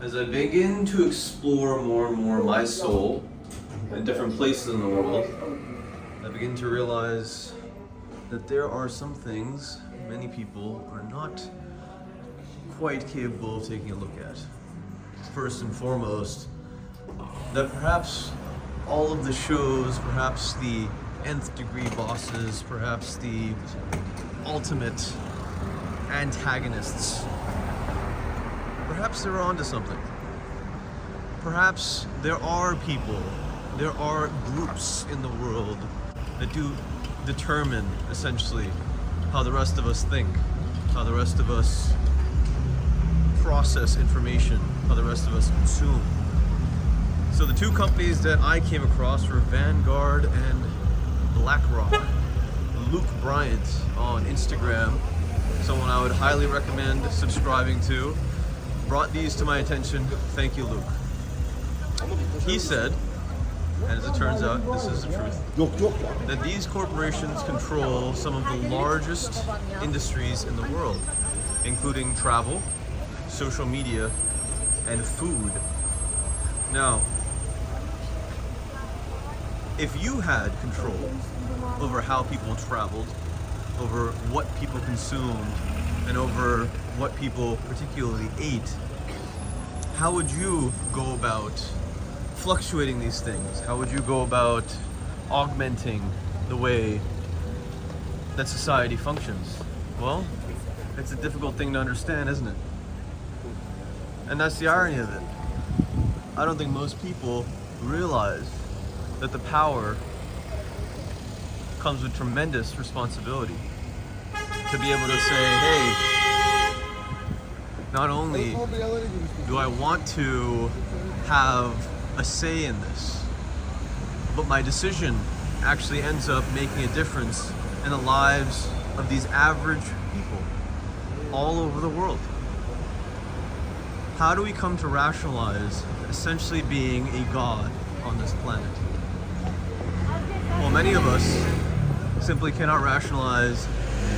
As I begin to explore more and more my soul in different places in the world, I begin to realize that there are some things many people are not quite capable of taking a look at. First and foremost, that perhaps all of the shows, perhaps the nth degree bosses, perhaps the ultimate antagonists, perhaps they're onto something. Perhaps there are people, there are groups in the world that do determine essentially how the rest of us think, how the rest of us process information, how the rest of us consume. So the two companies that I came across were Vanguard and BlackRock. Luke Bryant on Instagram, someone I would highly recommend subscribing to, brought these to my attention. Thank you, Luke. He said, and as it turns out, this is the truth, that these corporations control some of the largest industries in the world, including travel, social media, and food. Now, if you had control over how people traveled, over what people consumed, and over what people particularly ate, how would you go about fluctuating these things? How would you go about augmenting the way that society functions? Well, it's a difficult thing to understand, isn't it? And that's the irony of it. I don't think most people realize that the power comes with tremendous responsibility. To be able to say, hey, not only do I want to have a say in this, but my decision actually ends up making a difference in the lives of these average people all over the world. How do we come to rationalize essentially being a god on this planet? Well, many of us simply cannot rationalize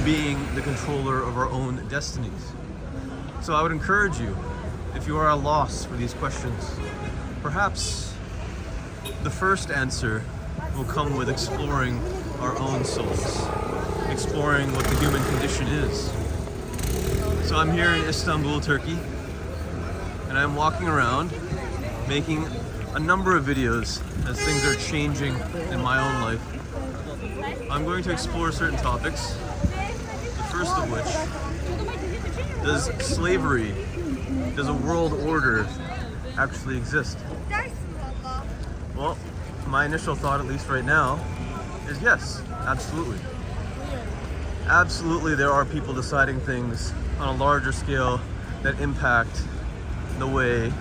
being the controller of our own destinies. So I would encourage you, if you are at a loss for these questions, perhaps the first answer will come with exploring our own souls, exploring what the human condition is. So I'm here in Istanbul, Turkey, and I'm walking around making a number of videos as things are changing in my own life. I'm going to explore certain topics, the first of which, does slavery, does a world order actually exist? Well, my initial thought, at least right now, is yes, absolutely. Absolutely, there are people deciding things on a larger scale that impact the way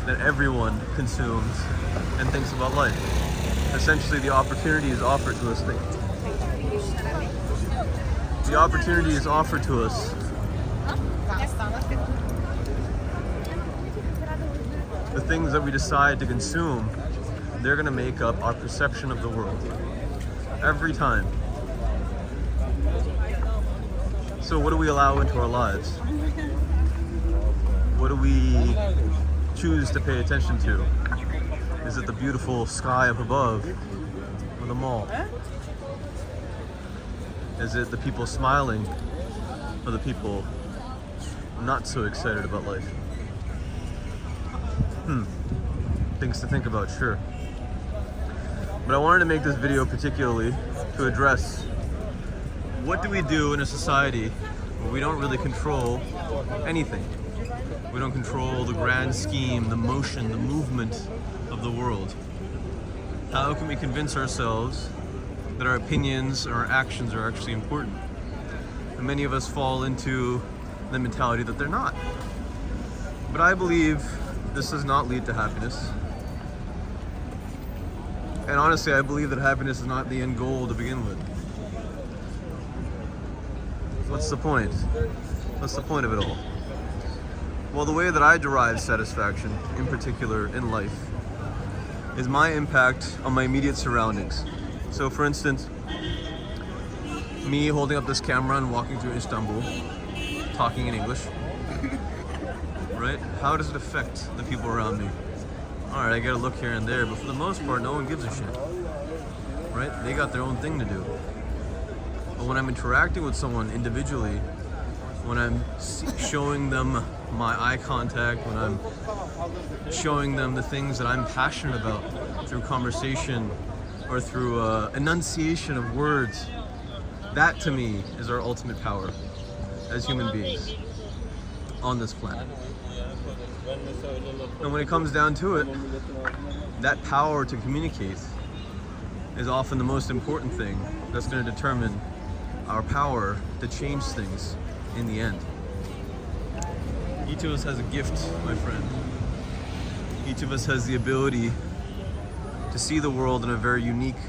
that everyone consumes and thinks about life. Essentially, the opportunity is offered to us. The opportunity is offered to us. The things that we decide to consume, they're going to make up our perception of the world. Every time. So what do we allow into our lives? What do we choose to pay attention to? Is it the beautiful sky up above or the mall? Is it the people smiling or the people not so excited about life? Things to think about, sure. But I wanted to make this video particularly to address what do we do in a society where we don't really control anything. We don't control the grand scheme, the motion, the movement of the world. How can we convince ourselves that our opinions and our actions are actually important? And many of us fall into the mentality that they're not. But I believe this does not lead to happiness. And honestly, I believe that happiness is not the end goal to begin with. What's the point? What's the point of it all? Well, the way that I derive satisfaction, in particular in life, is my impact on my immediate surroundings. So for instance, me holding up this camera and walking through Istanbul, talking in English, right? How does it affect the people around me? All right, I get a look here and there, but for the most part, no one gives a shit, right? They got their own thing to do. But when I'm interacting with someone individually, when I'm showing them my eye contact, when I'm showing them the things that I'm passionate about through conversation or through enunciation of words, that to me is our ultimate power as human beings on this planet. And when it comes down to it, that power to communicate is often the most important thing that's going to determine our power to change things in the end. Each of us has a gift, my friend. Each of us has the ability to see the world in a very unique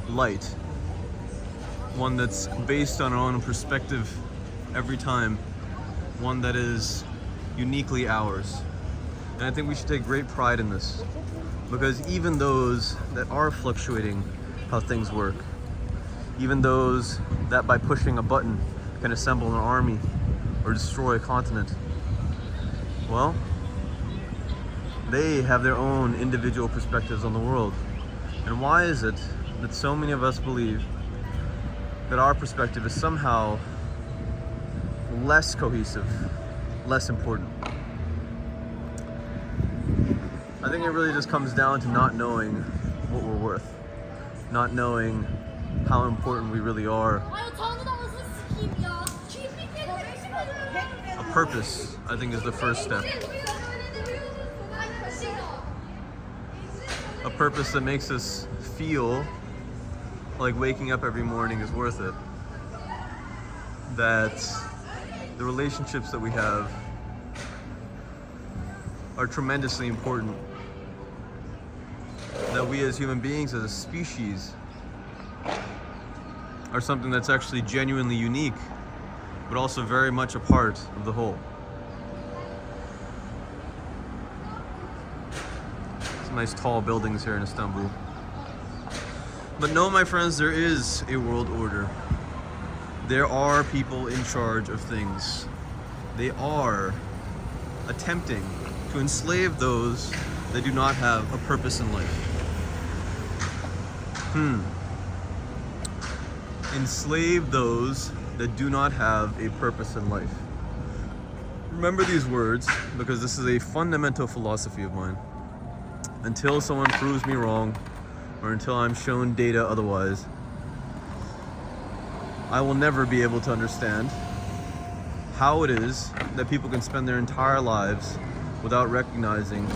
light. One that's based on our own perspective every time. One that is uniquely ours. And I think we should take great pride in this, because even those that are fluctuating how things work, even those that by pushing a button can assemble an army or destroy a continent, well, they have their own individual perspectives on the world. And why is it that so many of us believe that our perspective is somehow less cohesive, less important? I think it really just comes down to not knowing what we're worth, not knowing how important we really are. A purpose, I think, is the first step. A purpose that makes us feel like waking up every morning is worth it. That the relationships that we have are tremendously important. That we as human beings, as a species, are something that's actually genuinely unique, but also very much a part of the whole. Some nice tall buildings here in Istanbul. But no, my friends, there is a world order. There are people in charge of things. They are attempting to enslave those that do not have a purpose in life. Enslave those that do not have a purpose in life. Remember these words, because this is a fundamental philosophy of mine. Until someone proves me wrong, or until I'm shown data otherwise, I will never be able to understand how it is that people can spend their entire lives without recognizing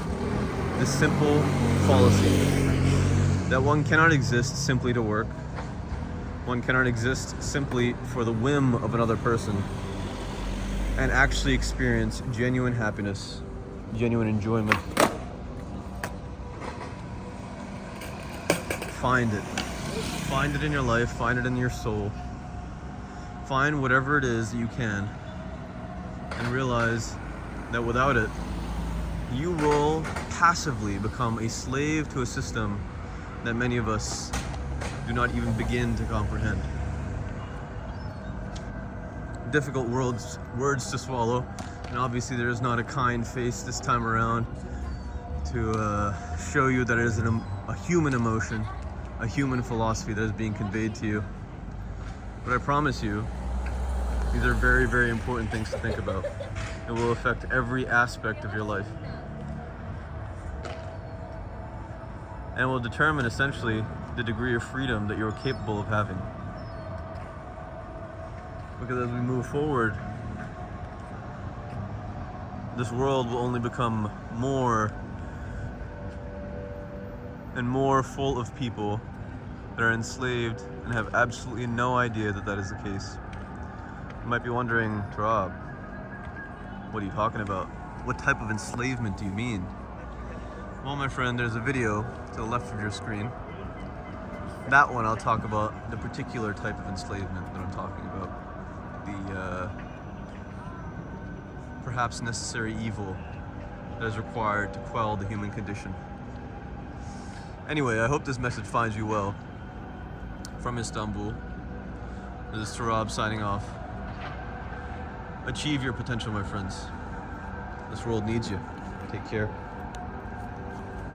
this simple fallacy that one cannot exist simply to work. One cannot exist simply for the whim of another person and actually experience genuine happiness, genuine enjoyment. Find it. Find it in your life, find it in your soul. Find whatever it is that you can and realize that without it, you will passively become a slave to a system that many of us do not even begin to comprehend. Difficult words to swallow, and obviously there is not a kind face this time around to show you that it is a human emotion, a human philosophy that is being conveyed to you. But I promise you, these are very, very important things to think about. It will affect every aspect of your life. And will determine essentially the degree of freedom that you're capable of having. Because as we move forward, this world will only become more and more full of people that are enslaved and have absolutely no idea that that is the case. You might be wondering, Rob, what are you talking about? What type of enslavement do you mean? Well, my friend, there's a video to the left of your screen. That one I'll talk about the particular type of enslavement that I'm talking about. The perhaps necessary evil that is required to quell the human condition. Anyway, I hope this message finds you well. From Istanbul, this is Tarab signing off. Achieve your potential, my friends. This world needs you. Take care.